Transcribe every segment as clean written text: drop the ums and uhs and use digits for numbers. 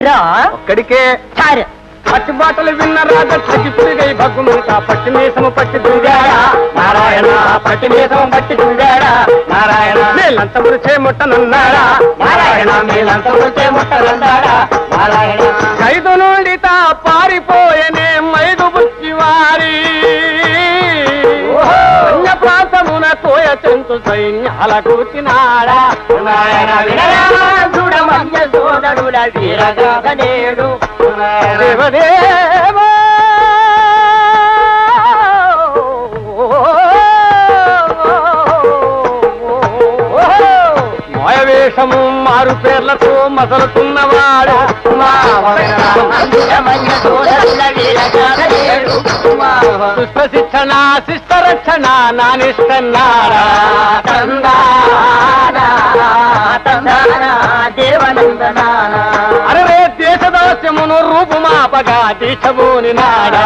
ఒక్కడికే పట్టి బాటలు విన్న రాజ చచ్చిపుడిగై భగ్గుమంతా పట్టి మీసము పట్టి దుంగాడా నారాయణ పట్టి మీసము పట్టి దుంగాడా నారాయణ మేలంతములు చేముట్టనన్నాడా నారాయణ మేలంతములు చేముట్టనన్నాడా నారాయణ ఖైదు నుండి తా పారిపోయనే మైదు బుచ్చివారి అన్య ప్రాంతమున కోయ చెంచు సైన్యాల కూర్చినాడా నారాయణ చూడమయ్య సోదరుల వీరగానేడు దేవదేవ మాయవేషము మారు పేర్లతో మసలుతున్నవాడు పుష్ప శిక్షణ శిష్ట రక్షణ నానిష్టన్నారా అరే దేశదాస్యమును రూపుమాపగా దీక్షభూని నాడా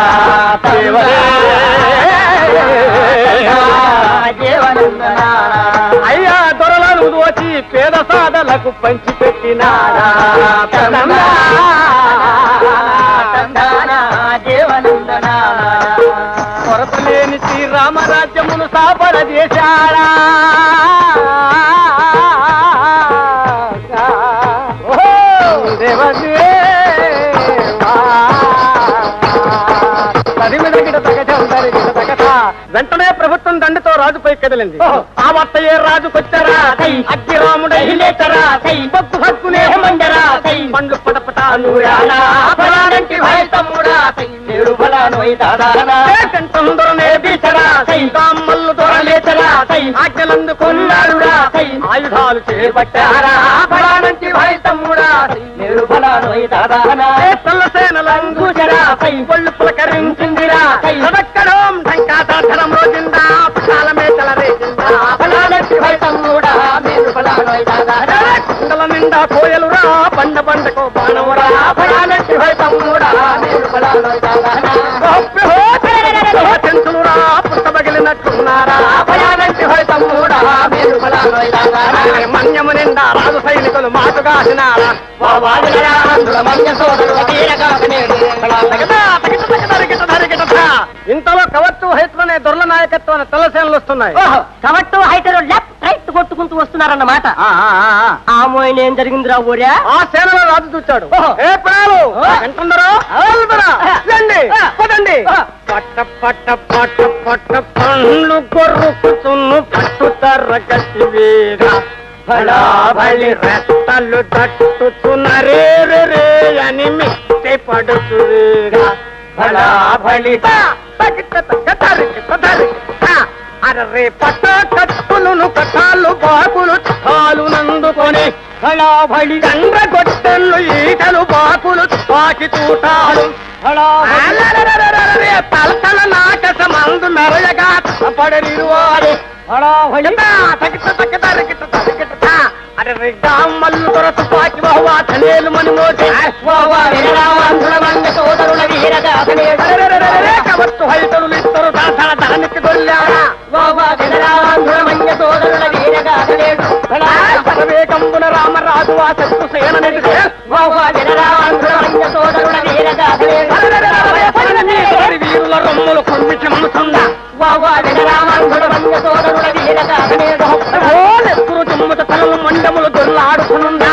అయ్యా దొరలను దోచి పేద సాధలకు పంచిపెట్టినాడా కొరత లేని శ్రీరామరాజ్యమును సాపడ చేశాడా వెంటనే ప్రభుత్వం దండతో రాజుపై కదిలింది. ఆ వార్తయే రాజుకొచ్చారా అగ్గిరాముడై లేచరా బొగ్గు హక్కునే మండరా పండ్లు పటపటాలంటి తమ్ముడా కంటొందరనే బీచరా మల్లు దొరలేచరా ఆజ్ఞలందుకున్నాడురా ఆయుధాలు చేపట్టారా ఫలానంటి తమ్ముడా సేనలంగూచరా ఒళ్ళు పులకరించిందిరా సదక్కడం ఢంకాసాధనం రోజుందా కాలమే తలరేసిందా ఫలానంటి తమ్ముడా కుండల నిండా కోయలురా బండ బండకు బాణమురా ఫలానంటి తమ్ముడా చెంచులురా పుట్టబగిలినట్టున్నారా ఫలానంటి తమ్ముడా మన్యము నిండా రాజు సైనికులు మాటుగాసినారా ఇంతలో కవట్టు హైటరునే దొరల నాయకత్వాన్ని తెల్లసేనలు వస్తున్నాయి. కవట్టు హైటరు లెఫ్ట్ రైట్ కొట్టుకుంటూ వస్తున్నారన్నమాట. ఏం జరిగిందిరా ఊరా? ఆ సేనలో రాజు చూచాడు. ఏ ప్రాణాలు ఎంటున్నారో పదండి పట్ట పట్ట పట్ట పట్ట పండ్లు కొర్రుకుతున్ను పట్టు తరగతి వేద బళాబళి రెత్తలు తట్టుతున్నరే రే అని మిట్టి పడుతురేగా బళాబళి అరే పట్ట కట్టులను కట్టాలు బాకులు తాలు నందుకొని బళాబళి దండ్ర గొట్టెళ్ళు ఈటలు బాకులు పాకి తూటాలు తలతల నాకస మందు మెరయగా పడనిరువారు అరే మల్లు దొర తుపాకి వాచనేలు మని మోటి కవట్టు హైతరులు ఇద్దరు దానికి దొల్లారా వేగంబున రామరాజు ఆ శత్రు సేన వీరుల రొమ్ములు కొన్ని చెమ్ముతుందా నెత్తురు చెమ్ముత తలలు మండములు దొల్లాడుకునుందా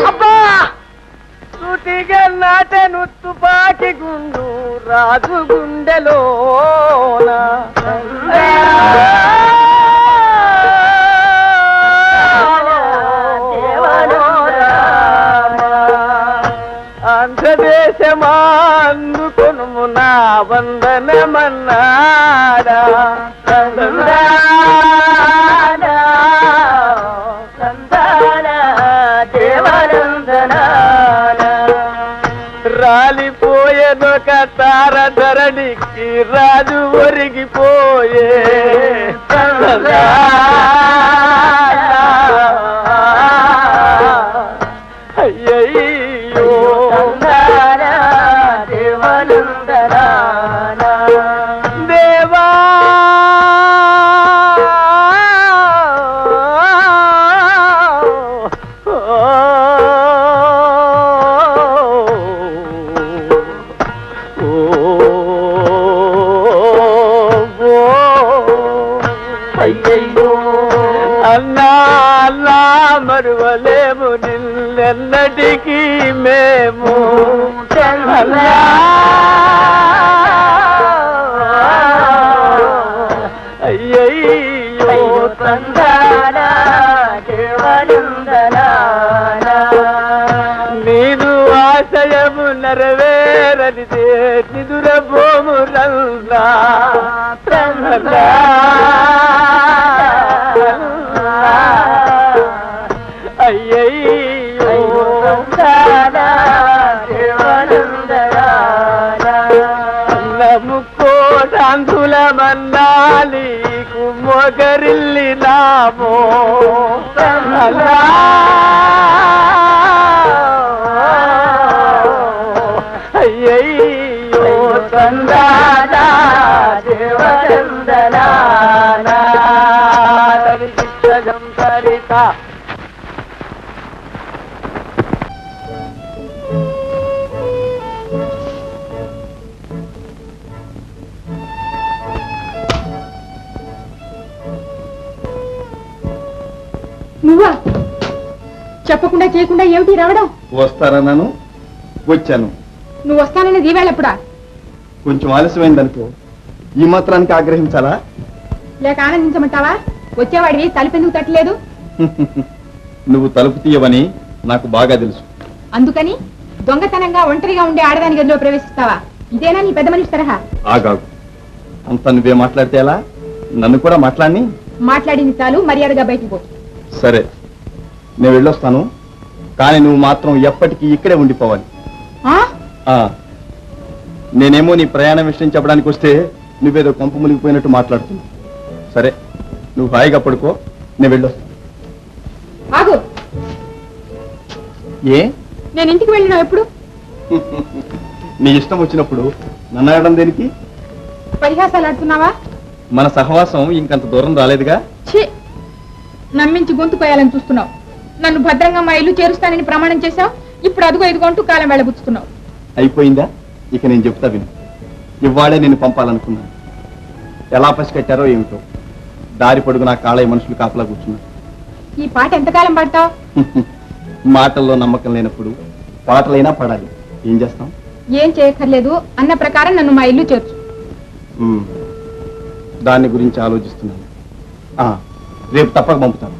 అబ్బా సూటిగా నాటెను తుపాకి గుండు రాజు గుండెలోన ఆంధ్రదేశమా అందుకొను నా వందనమన్నాడా రాలిపోయేదొక తార ధరణికి రాజు ఒరిగిపోయే అయ్యయ్యో దేవా మరువలేము నిన్నెన్నటికీ మేము అయ్యయ్యో తందానా నేను ఆశయము నెరవేరనిదే నిదుర భూములల్లా అయ్యయ్యో ముక్కోటాంతుల మన్నాలి కుమ్మొగరిల్లి నామో అయ్యయ్యో సందానా దేవచందనానా శిక్షగం సరిత నువ్వా చెప్పకుండా చేయకుండా ఏమిటి రావడం? వస్తారన్నాను, వచ్చాను. నువ్వు వస్తాననేది ఈవేళెప్పుడా? కొంచెం ఆలస్యమైందనుకో, ఈ మాత్రానికి ఆగ్రహించాలా? లేక ఆనందించమంటావా? వచ్చేవాడివి తలుపెందుకు తట్టలేదు? నువ్వు తలుపు తీయవని నాకు బాగా తెలుసు. అందుకని దొంగతనంగా ఒంటరిగా ఉండే ఆడదాని గదిలో ప్రవేశిస్తావా? ఇదేనా నీ పెద్ద మనిషి తరహా? ఆగాగు, అంత నువ్వే మాట్లాడితే ఎలా? నన్ను కూడా మాట్లాడి. మాట్లాడింది చాలు, మర్యాదగా బయటికి పో. సరే, నేను వెళ్ళొస్తాను, కానీ నువ్వు మాత్రం ఎప్పటికీ ఇక్కడే ఉండిపోవాలి. నేనేమో నీ ప్రయాణం విషయం చెప్పడానికి వస్తే నువ్వేదో కొంప మునిగిపోయినట్టు మాట్లాడుతున్నావు. సరే, నువ్వు హాయిగా పడుకో, నేను వెళ్ళొస్తాను. ఆగు, ఏ? నేను ఇంటికి వెళ్ళినా ఎప్పుడు? నీ ఇష్టం వచ్చినప్పుడు నన్ను అడగడం దేనికి? పరిహాసాలు ఆడుతున్నావా? మన సహవాసం ఇంకంత దూరం రాలేదుగా. ఛీ, నమ్మించి గొంతు కోయాలని చూస్తున్నావు. నన్ను భద్రంగా మా ఇల్లు చేరుస్తానని ప్రమాణం చేశావు. ఇప్పుడు అదుగో ఇదిగొంటూ కాలం వెళ్ళబుచ్చుతున్నావు. అయిపోయిందా? ఇక నేను చెప్తా విను. ఇవాళే నేను పంపాలనుకున్నాను. ఎలా పసికట్టారో ఏమిటో, దారి పొడుగు నా కాళయ్య మనుషులు కాపలా కూర్చున్నారు. ఈ పాట ఎంతకాలం పాడతావు? మాటల్లో నమ్మకం లేనప్పుడు పాటలైనా పడాలి. ఏం చేస్తాం? ఏం చేయక్కర్లేదు, అన్న ప్రకారం నన్ను మా ఇల్లు చేర్చు. దాన్ని గురించి ఆలోచిస్తున్నాను. రేపు తప్పక పంపుతాను.